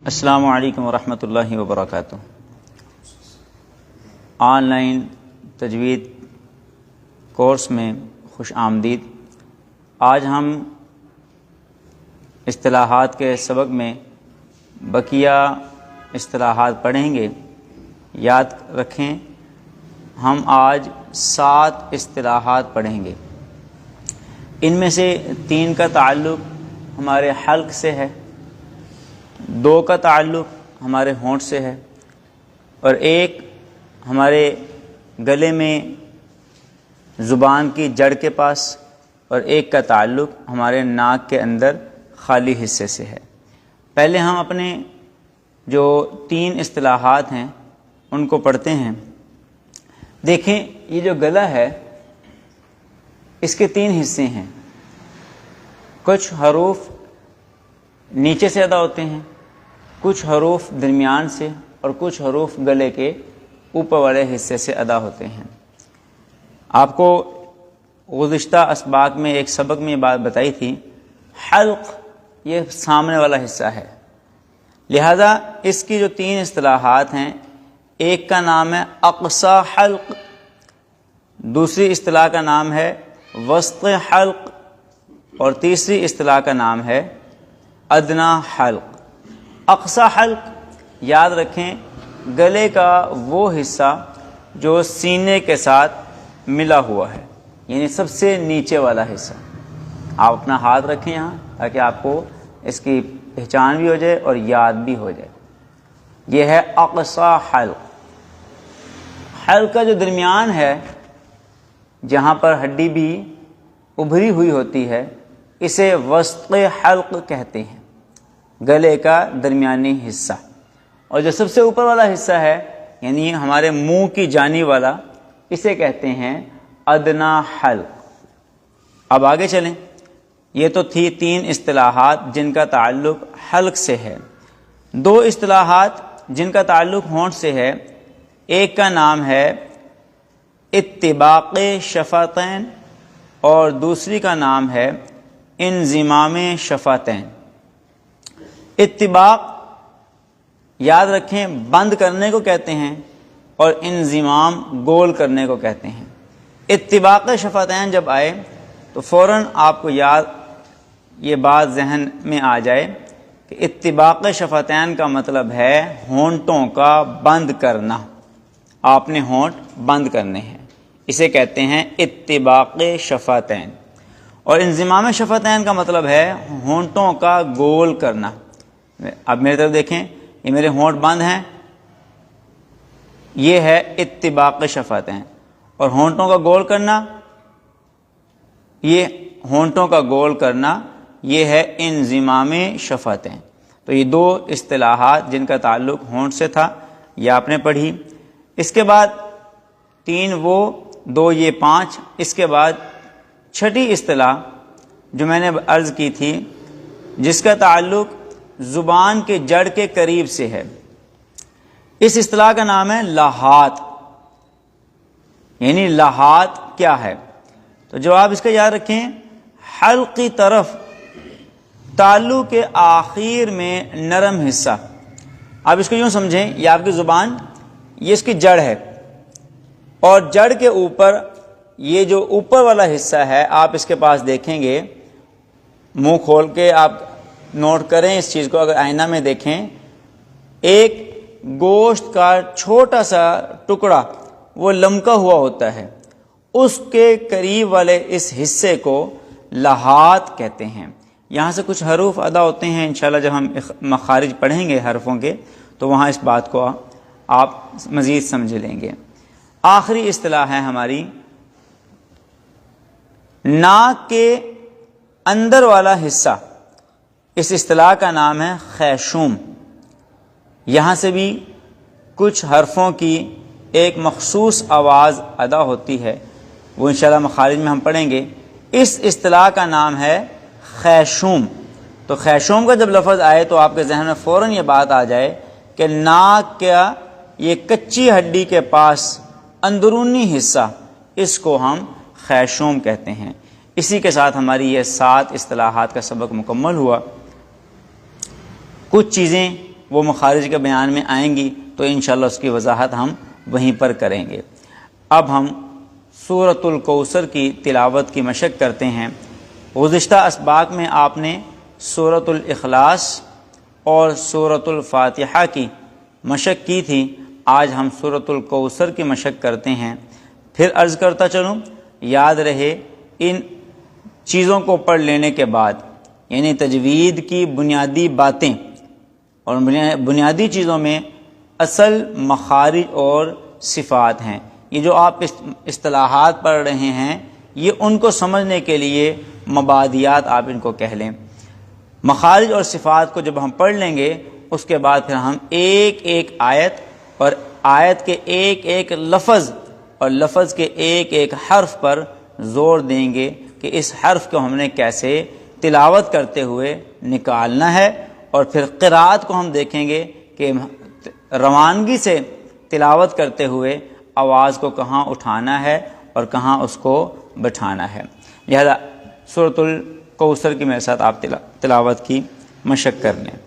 السلام علیکم ورحمۃ اللہ وبرکاتہ۔ آن لائن تجوید کورس میں خوش آمدید۔ آج ہم اصطلاحات کے سبق میں بقیہ اصطلاحات پڑھیں گے۔ یاد رکھیں ہم آج 7 اصطلاحات پڑھیں گے۔ ان میں سے 3 کا تعلق ہمارے حلق سے ہے، 2 کا تعلق ہمارے ہونٹ سے ہے، اور 1 ہمارے گلے میں زبان کی جڑ کے پاس، اور 1 کا تعلق ہمارے ناک کے اندر خالی حصے سے ہے۔ پہلے ہم اپنے جو 3 اصطلاحات ہیں ان کو پڑھتے ہیں۔ دیکھیں یہ جو گلا ہے اس کے 3 حصے ہیں۔ کچھ حروف نیچے سے ادا ہوتے ہیں، کچھ حروف درمیان سے، اور کچھ حروف گلے کے اوپر والے حصے سے ادا ہوتے ہیں۔ آپ کو گزشتہ اسباق میں ایک سبق میں یہ بات بتائی تھی، حلق یہ سامنے والا حصہ ہے، لہذا اس کی جو 3 اصطلاحات ہیں، ایک کا نام ہے اقصی حلق، دوسری اصطلاح کا نام ہے وسط حلق، اور تیسری اصطلاح کا نام ہے ادنا حلق۔ اقصی حلق یاد رکھیں گلے کا وہ حصہ جو سینے کے ساتھ ملا ہوا ہے، یعنی سب سے نیچے والا حصہ۔ آپ اپنا ہاتھ رکھیں یہاں تاکہ آپ کو اس کی پہچان بھی ہو جائے اور یاد بھی ہو جائے۔ یہ ہے اقصی حلق۔ حلق کا جو درمیان ہے جہاں پر ہڈی بھی ابھری ہوئی ہوتی ہے اسے وسط حلق کہتے ہیں، گلے کا درمیانی حصہ۔ اور جو سب سے اوپر والا حصہ ہے یعنی ہمارے منہ کی جانب والا، اسے کہتے ہیں ادنا حلق۔ اب آگے چلیں۔ یہ تو تھی 3 اصطلاحات جن کا تعلق حلق سے ہے۔ 2 اصطلاحات جن کا تعلق ہونٹ سے ہے، ایک کا نام ہے اتباق شفتین اور دوسری کا نام ہے انضمام شفتین۔ اتباق یاد رکھیں بند کرنے کو کہتے ہیں، اور انضمام گول کرنے کو کہتے ہیں۔ اتباق شفتین جب آئے تو فوراً آپ کو یہ بات ذہن میں آ جائے کہ اتباق شفتین کا مطلب ہے ہونٹوں کا بند کرنا۔ آپ نے ہونٹ بند کرنے ہیں، اسے کہتے ہیں اتباق شفتین۔ اور انضمام شفتین کا مطلب ہے ہونٹوں کا گول کرنا۔ اب میری طرف دیکھیں، یہ میرے ہونٹ بند ہیں، یہ ہے اتباق شفتین۔ اور ہونٹوں کا گول کرنا، یہ ہونٹوں کا گول کرنا یہ ہے انضمام شفتین۔ تو یہ 2 اصطلاحات جن کا تعلق ہونٹ سے تھا یہ آپ نے پڑھی۔ اس کے بعد 3 وہ 2 یہ 5۔ اس کے بعد 6ٹھی اصطلاح جو میں نے عرض کی تھی جس کا تعلق زبان کے جڑ کے قریب سے ہے، اس اصطلاح کا نام ہے لحات۔ یعنی لحات کیا ہے؟ تو جواب اس کا یاد رکھیں، حلق کی طرف تعلق کے آخر میں نرم حصہ۔ آپ اس کو یوں سمجھیں، یہ آپ کی زبان، یہ اس کی جڑ ہے، اور جڑ کے اوپر یہ جو اوپر والا حصہ ہے آپ اس کے پاس دیکھیں گے، منہ کھول کے آپ نوٹ کریں اس چیز کو، اگر آئینہ میں دیکھیں، ایک گوشت کا چھوٹا سا ٹکڑا وہ لمکا ہوا ہوتا ہے، اس کے قریب والے اس حصے کو لحات کہتے ہیں۔ یہاں سے کچھ حروف ادا ہوتے ہیں، انشاءاللہ جب ہم مخارج پڑھیں گے حرفوں کے تو وہاں اس بات کو آپ مزید سمجھ لیں گے۔ آخری اصطلاح ہے ہماری ناک کے اندر والا حصہ، اس اصطلاح کا نام ہے خیشوم۔ یہاں سے بھی کچھ حرفوں کی ایک مخصوص آواز ادا ہوتی ہے، وہ انشاءاللہ مخارج میں ہم پڑھیں گے۔ اس اصطلاح کا نام ہے خیشوم۔ تو خیشوم کا جب لفظ آئے تو آپ کے ذہن میں فوراً یہ بات آ جائے کہ ناک کا یہ کچی ہڈی کے پاس اندرونی حصہ، اس کو ہم خیشوم کہتے ہیں۔ اسی کے ساتھ ہماری یہ 7 اصطلاحات کا سبق مکمل ہوا۔ کچھ چیزیں وہ مخارج کے بیان میں آئیں گی تو انشاءاللہ اس کی وضاحت ہم وہیں پر کریں گے۔ اب ہم سورۃ الکوثر کی تلاوت کی مشق کرتے ہیں۔ گزشتہ اسباق میں آپ نے سورۃ الاخلاص اور سورۃ الفاتحہ کی مشق کی تھی، آج ہم سورۃ الکوثر کی مشق کرتے ہیں۔ پھر عرض کرتا چلوں، یاد رہے ان چیزوں کو پڑھ لینے کے بعد، یعنی تجوید کی بنیادی باتیں اور بنیادی چیزوں میں اصل مخارج اور صفات ہیں۔ یہ جو آپ اصطلاحات پڑھ رہے ہیں یہ ان کو سمجھنے کے لیے مبادیات آپ ان کو کہہ لیں۔ مخارج اور صفات کو جب ہم پڑھ لیں گے اس کے بعد پھر ہم ایک ایک آیت اور آیت کے ایک ایک لفظ اور لفظ کے ایک ایک حرف پر زور دیں گے کہ اس حرف کو ہم نے کیسے تلاوت کرتے ہوئے نکالنا ہے، اور پھر قرات کو ہم دیکھیں گے کہ روانگی سے تلاوت کرتے ہوئے آواز کو کہاں اٹھانا ہے اور کہاں اس کو بٹھانا ہے۔ لہذا سورۃ الکوثر کی میرے ساتھ آپ تلاوت کی مشق کر لیں۔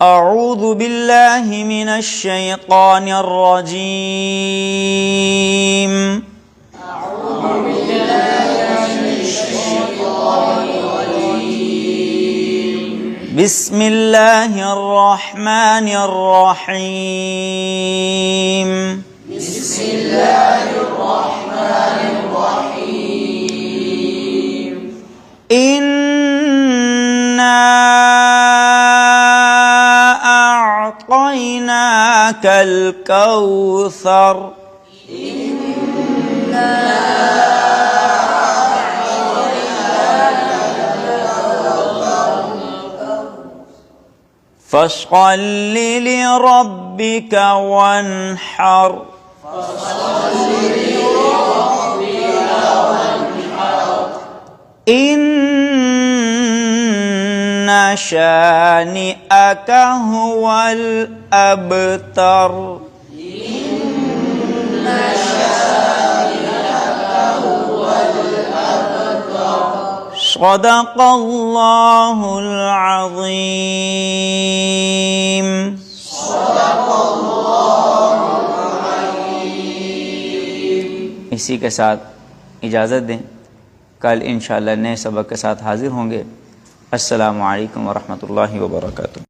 اعوذ باللہ من الشیطان الرجیم، بسم اللہ الرحمن الرحیم، بسم اللہ الرحمن الرحیم، انا اعطیناک الکوثر، فصل لربك وانحر، إن شانئك هو الأبتر، صدق اللہ العظیم۔ اسی کے ساتھ اجازت دیں، کل انشاءاللہ نئے سبق کے ساتھ حاضر ہوں گے۔ السلام علیکم ورحمۃ اللہ وبرکاتہ۔